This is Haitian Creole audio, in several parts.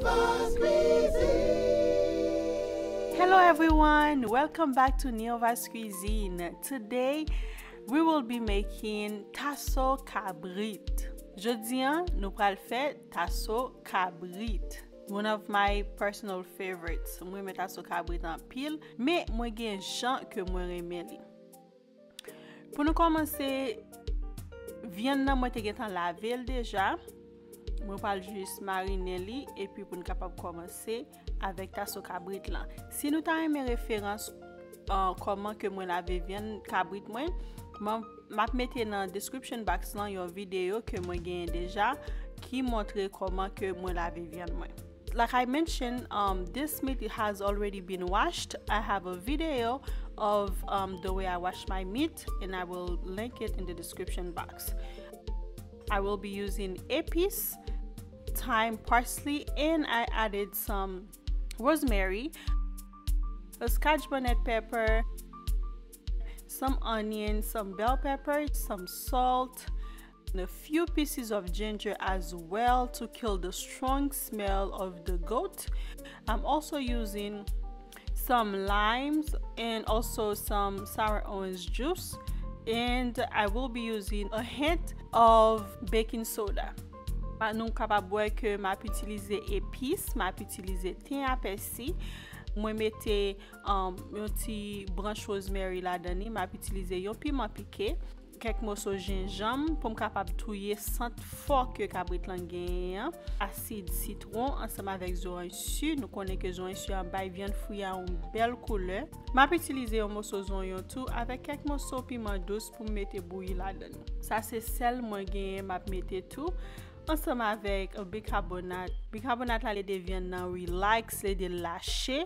NIRVA'S Cuisine. Hello everyone, welcome back to NIRVA'S Cuisine. Today we will be making TASO KABRIT. Jodi an, nou pral fè TASO KABRIT. One of my personal favorites. Mwen met TASO KABRIT an pil, me mwen gen jan ke mwen reme li. Pou nou komanse, viande nan mwen te gen tan lavel deja. Mwen pral juste marine li, et puis pou nou kapab komanse avec TASO KABRIT lan. Si nou ta reme référence comment que mwen lave viande KABRIT mwen, map mette nan description box lan yon video que mwen gen deja qui montre comment que mwen lave viande mwen. Like I mentioned, this meat has already been washed. I have a video of the way I wash my meat, and I will link it in the description box. I will be using epis, thyme, parsley, and I added some rosemary, a scotch bonnet pepper, some onion, some bell pepper, some salt, and a few pieces of ginger as well to kill the strong smell of the goat. I'm also using some limes and also some sour orange juice, and I will be using a hint of baking soda. Nou kapab wè ke map utilize epis, map utilize thym apesi. Mwen mette yon ti branche rosemary la dani, map utilize yon piment piqué, kek morceau gingembre pou m kapab touye sant fort que kabrit lan gen, acide citron ensemble avec zoran su. Nou konnen que zoran su an bay viande fouya une belle couleur. Map utilize yon morceau zonyon tout avec kek morceau piment douce pour mette bouilli la dani. Ça c'est sel mwen gen map mette tout. Ensemble avec un bicarbonate. Bicarbonate la de viande nan relax, le de lâcher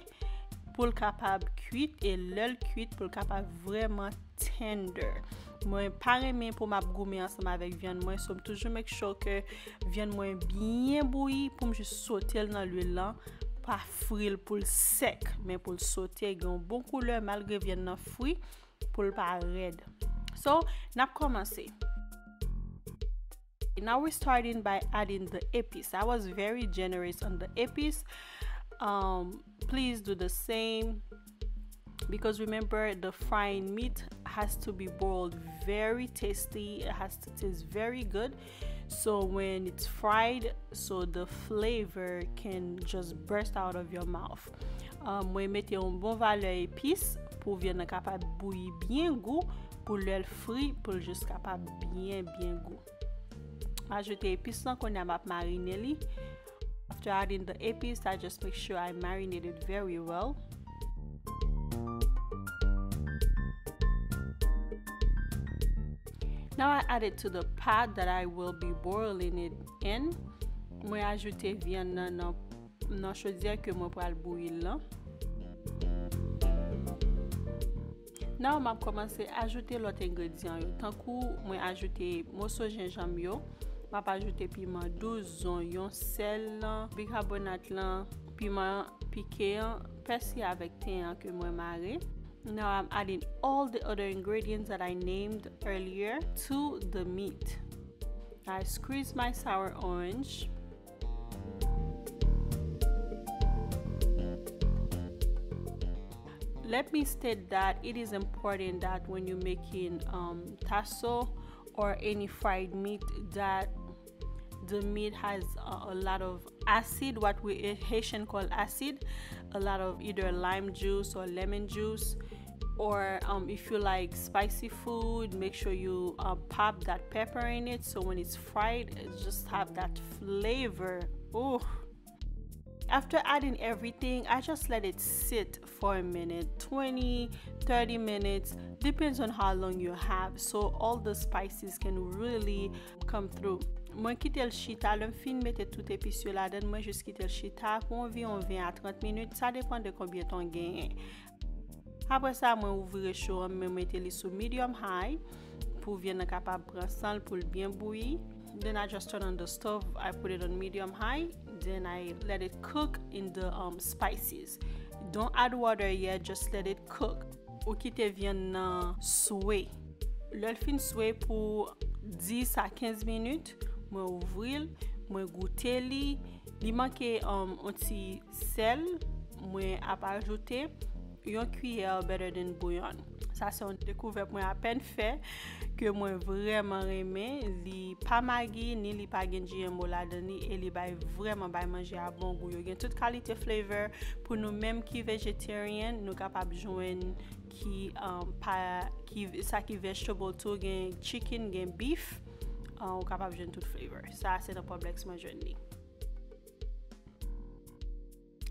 pour le capable cuit et l'œil cuit pour le capable vraiment tender. Moi pareil pour m'a goumer ensemble avec viande moi, somme toujours make sure que viande moi bien bouillie pour me juste sauter dans l'huile là, pas frire pour le sec, mais pour le sauter une bonne couleur malgré viande nan fruit pour le pas raide. So, n'a commencé. Now we're starting by adding the epis. I was very generous on the epis. Please do the same, because remember the frying meat has to be boiled very tasty. It has to taste very good. So when it's fried, so the flavor can just burst out of your mouth. Moi mettez un bon valeur épice pour viande capable bouillir bien goût, pour l'œil frit pour juste capable bien goût. Ajouter épices là qu'on a mariné li. After adding the epis, I just make sure I marinate it very well. Now I add it to the pot that I will be boiling it in. Moi ajouter viande nan chaudière que moi pral bouillir là. Now m'a commencé à ajouter l'autre ingrédient yo. Tant kou moi ajouter morceau gingembre yo. M'a ajouter piment douce, oignon, sel, bicarbonate lan, piment piqué, persil avec thym que moi maré. Now I'm adding all the other ingredients that I named earlier to the meat. I squeeze my sour orange. Let me state that it is important that when you're making TASO or any fried meat, that the meat has a lot of acid, what we Haitian call acid, a lot of either lime juice or lemon juice, or if you like spicy food, make sure you pop that pepper in it, so when it's fried it just have that flavor. Ooh. After adding everything, I just let it sit for a minute, 20-30 minutes, depends on how long you have, so all the spices can really come through. Moi quitte le chita, le fin mette tout épices là dedans, moi juste quitte le chita pour environ 20 à 30 minutes, ça dépend de combien ton gain. Après ça, moi ouvrir chaud, me mette li sous medium high pour viande capable prendre sel pour bien bouillir. Then I just turn on the stove, I put it on medium high, then I let it cook in the spices. Don't add water yet, just let it cook. Ou quitte viande soué. Le fin soué pour 10 à 15 minutes. Moi ouvrir, moi goûter li manque un petit sel, moi ap ajouter une cuillère better than bouillon. Ça c'est une découverte moi à peine fait que moi vraiment aimé, li pas maggi ni li pas gen GMO là-dedans ni et li bay vraiment bay manger à bon goût. Yo gen toute qualité flavor pour nous même qui végétarien, nous capable joindre qui ça qui vegetable tout gen chicken, gen beef, on capable joindre toute flavor. Ça c'est un problème moi joindre.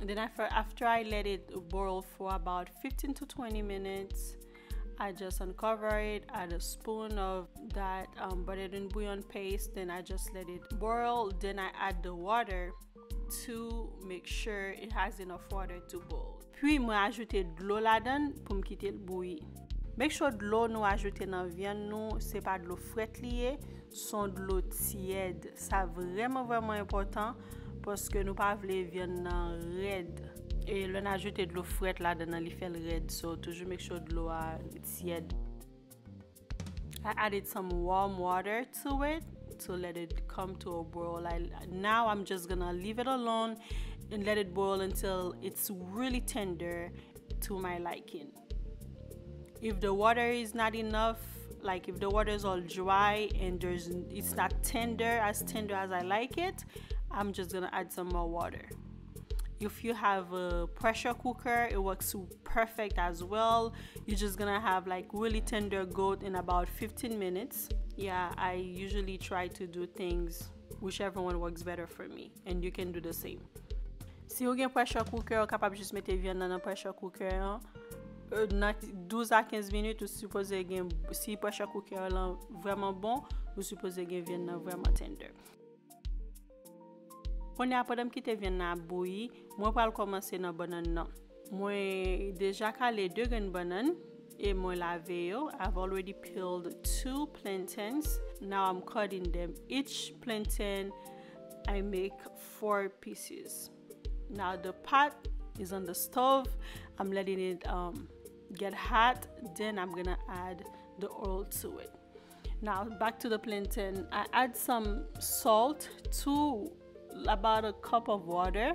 Then after I let it boil for about 15 to 20 minutes, I just uncover it, add a spoon of that butter and bouillon paste, then I just let it boil, then I add the water to make sure it has enough water to boil. Puis moi ajouter de l'eau là-dedans pour me quitter le bouillir. Make sure de l'eau nous ajouter dans viande nous, c'est pas de l'eau frette liée, sont de l'eau tiède. Ça vraiment important parce que nous pas voulons viande raide. Et l'on a ajouté de l'eau frette là-dedans, il fait le raide, so toujours make sure de l'eau tiède. I added some warm water to it to let it come to a boil. Now I'm just gonna leave it alone and let it boil until it's really tender to my liking. If the water is not enough, like if the water is all dry and it's not tender as I like it, I'm just gonna add some more water. If you have a pressure cooker, it works perfect as well. You're just gonna have like really tender goat in about 15 minutes. Yeah, I usually try to do things whichever one works better for me, and you can do the same. Si vous avez un pressure cooker, vous capable juste mettre viande dans un pressure cooker. 12 à 15 minutes, vous supposez gagner. Si pressure cooker là vraiment bon, vous supposez gagner viande vraiment tender. Quand après me quitter viande na bouillir, moi pas commencer dans banane non. Moi déjà calé 2 graines banane et moi lavé yo. I've already peeled 2 plantains. Now I'm cutting them. Each plantain I make 4 pieces. Now the pot is on the stove. I'm letting it get hot. Then I'm gonna add the oil to it. Now back to the plantain. I add some salt to about a cup of water.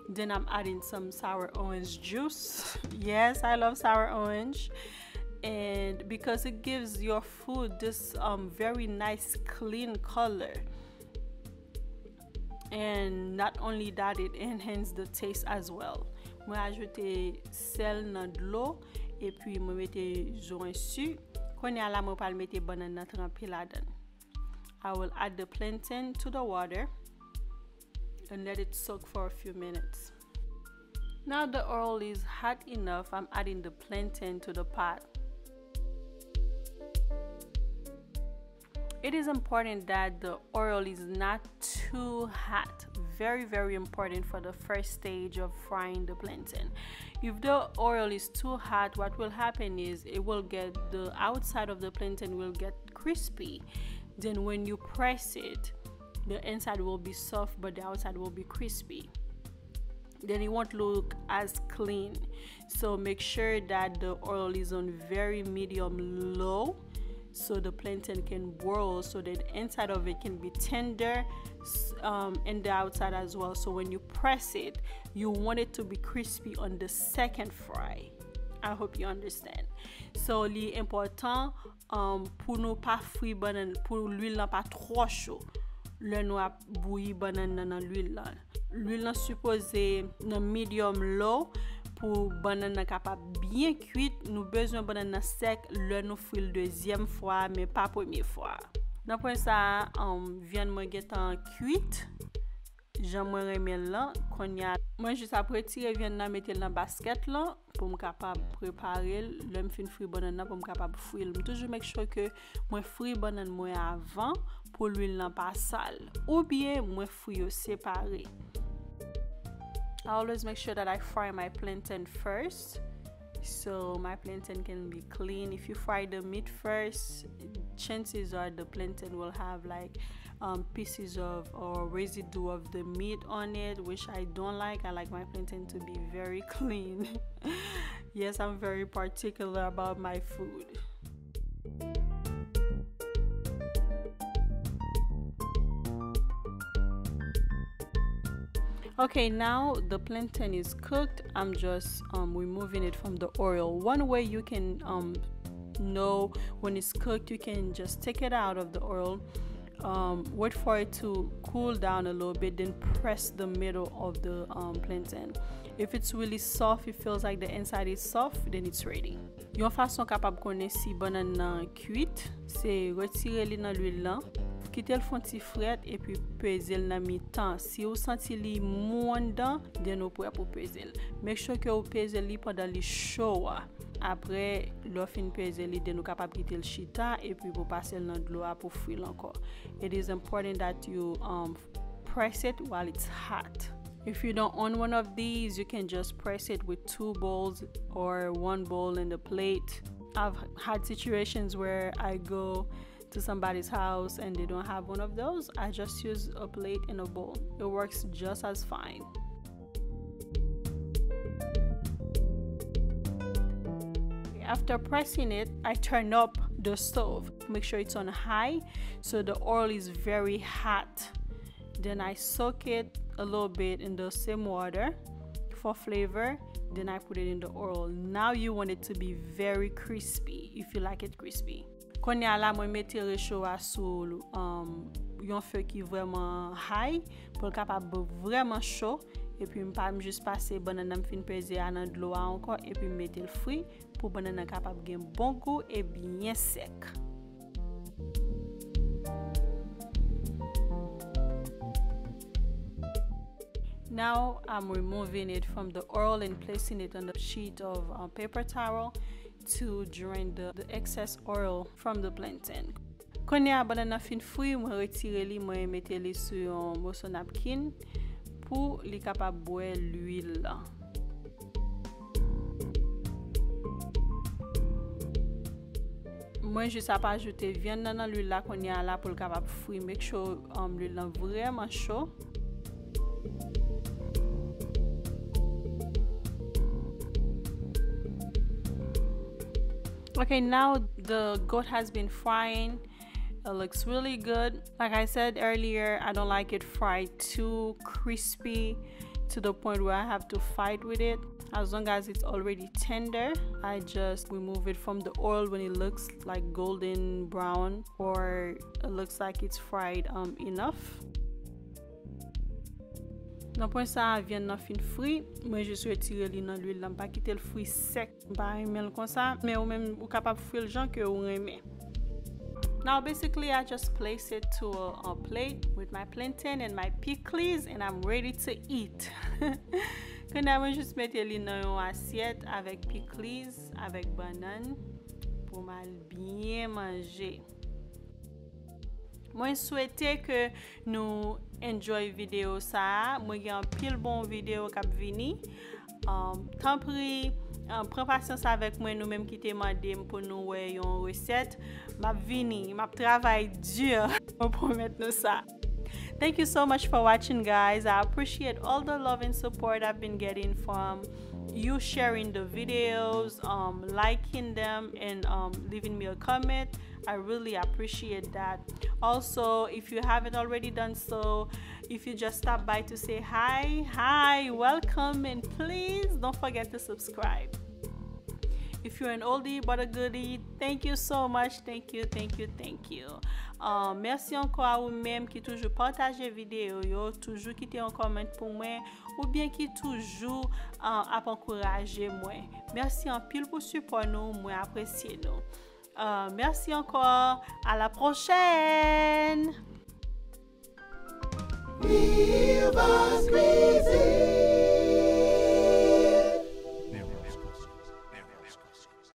Then I'm adding some sour orange juice. Yes, I love sour orange, and because it gives your food this very nice clean color. And not only that, it enhances the taste as well. Moi ajouter sel dans de l'eau et puis moi mettre joint su. Quand y a la moi pas mettre banane trempée là-dedans. I will add the plantain to the water and let it soak for a few minutes. Now the oil is hot enough, I'm adding the plantain to the pot. It is important that the oil is not too hot. Very important for the first stage of frying the plantain. If the oil is too hot, what will happen is it will get the outside of the plantain will get crispy. Then when you press it, the inside will be soft but the outside will be crispy. Then it won't look as clean. So make sure that the oil is on very medium low so the plantain can boil, so that the inside of it can be tender and the outside as well. So when you press it, you want it to be crispy on the second fry. I hope you understand. So li important pour nous pas frire banane, pour l'huile là pas trop chaud. Le nous a bouilli banane dans l'huile là. L'huile là supposé dans medium low pour banane capable bien cuite. Nous besoin banane sec le nous frire deuxième fois mais pas première fois. Dans point ça viande moi en cuite. J'aimerais remettre là qu'on y a moi juste après tirer viande là mettre dans basket là pour me capable préparer le me fin frire banane pour me capable frire. Toujours make sure que moi frire banane moi avant pour l'huile là pas sale ou bien moi frire séparé. I always make sure that I fry my plantain first so my plantain can be clean. If you fry the meat first, chances are the plantain will have like pieces of or residue of the meat on it, which I don't like. I like my plantain to be very clean. Yes, I'm very particular about my food. Okay, now the plantain is cooked. I'm just removing it from the oil. One way you can know when it's cooked, you can just take it out of the oil, wait for it to cool down a little bit, then press the middle of the plantain. If it's really soft, it feels like the inside is soft, then it's ready. Yon façon capable connaître si banane nan cuite, c'est retirer li nan l'huile là, quitter le fond ti fret et puis peser nan mi-temps. Si vous senti li mou en dedans, then vous prêt pour peser. Make sure que vous pesez li pendant li chaud. Après, l'eau fin peser li, then vous capable quitter le chita et puis vous passer dans de l'eau pour frire encore. It is important that you press it while it's hot. If you don't own one of these, you can just press it with 2 bowls or 1 bowl in the plate. I've had situations where I go to somebody's house and they don't have one of those. I just use a plate and a bowl. It works just as fine. After pressing it, I turn up the stove. Make sure it's on high so the oil is very hot. Then I soak it a little bit in the same water for flavor. Then I put it in the oil. Now you want it to be very crispy if you like it crispy. Quand ya la, moi mette réchaud sous yon feu qui vraiment high pour capable vraiment chaud, et puis m'pa juste passer banane fin pesé dans de l'eau encore et puis mettre le fruit pour banane capable gen bon goût et bien sec. Now I'm removing it from the oil and placing it on a sheet of paper towel to drain the excess oil from the plantain. Quand ya banane fin fruit, moi retirer li, moi mettre li sur un morceau napkin pour li capable boire l'huile. Moi juste pas ajouter viande dans l'huile là qu'on y a là pour le capable frire. Make sure l'huile est vraiment chaud. Okay, now the goat has been frying. It looks really good. Like I said earlier, I don't like it fried too crispy to the point where I have to fight with it. As long as it's already tender, I just remove it from the oil when it looks like golden brown or it looks like it's fried enough. Dans point ça vient nan fin frit, moi je suis retirer li nan l'huile là, pas quitter le fruit sec, pas aimer comme ça, mais ou même ou capable frire le gens que ou aimer. Now basically I just place it to a plate with my plantain and my pickles and I'm ready to eat. Quand moi juste mettre li dans une assiette avec pickles, avec banane pour mal bien manger. Moi souhaite que nous enjoy vidéo ça. Moi gen pile bon vidéo k'ap vini. Tant pris, prends patience avec moi, nous même qui te mandé pour nous ouais yon recette. M'a vini, m'a travail dur pour promettre nous ça. Thank you so much for watching, guys. I appreciate all the love and support I've been getting from you sharing the videos, liking them, and leaving me a comment. I really appreciate that. Also, if you haven't already done so, if you just stopped by to say hi, welcome, and please don't forget to subscribe. If you're an oldie but a goodie, thank you so much. Thank you. Merci encore à vous-même qui toujours partagez vidéo yo, toujours quitter un comment pour moi ou bien qui toujours à encourager moi. Merci en pile pour support nous, moi apprécier nous. Merci encore, à la prochaine. NIRVA'S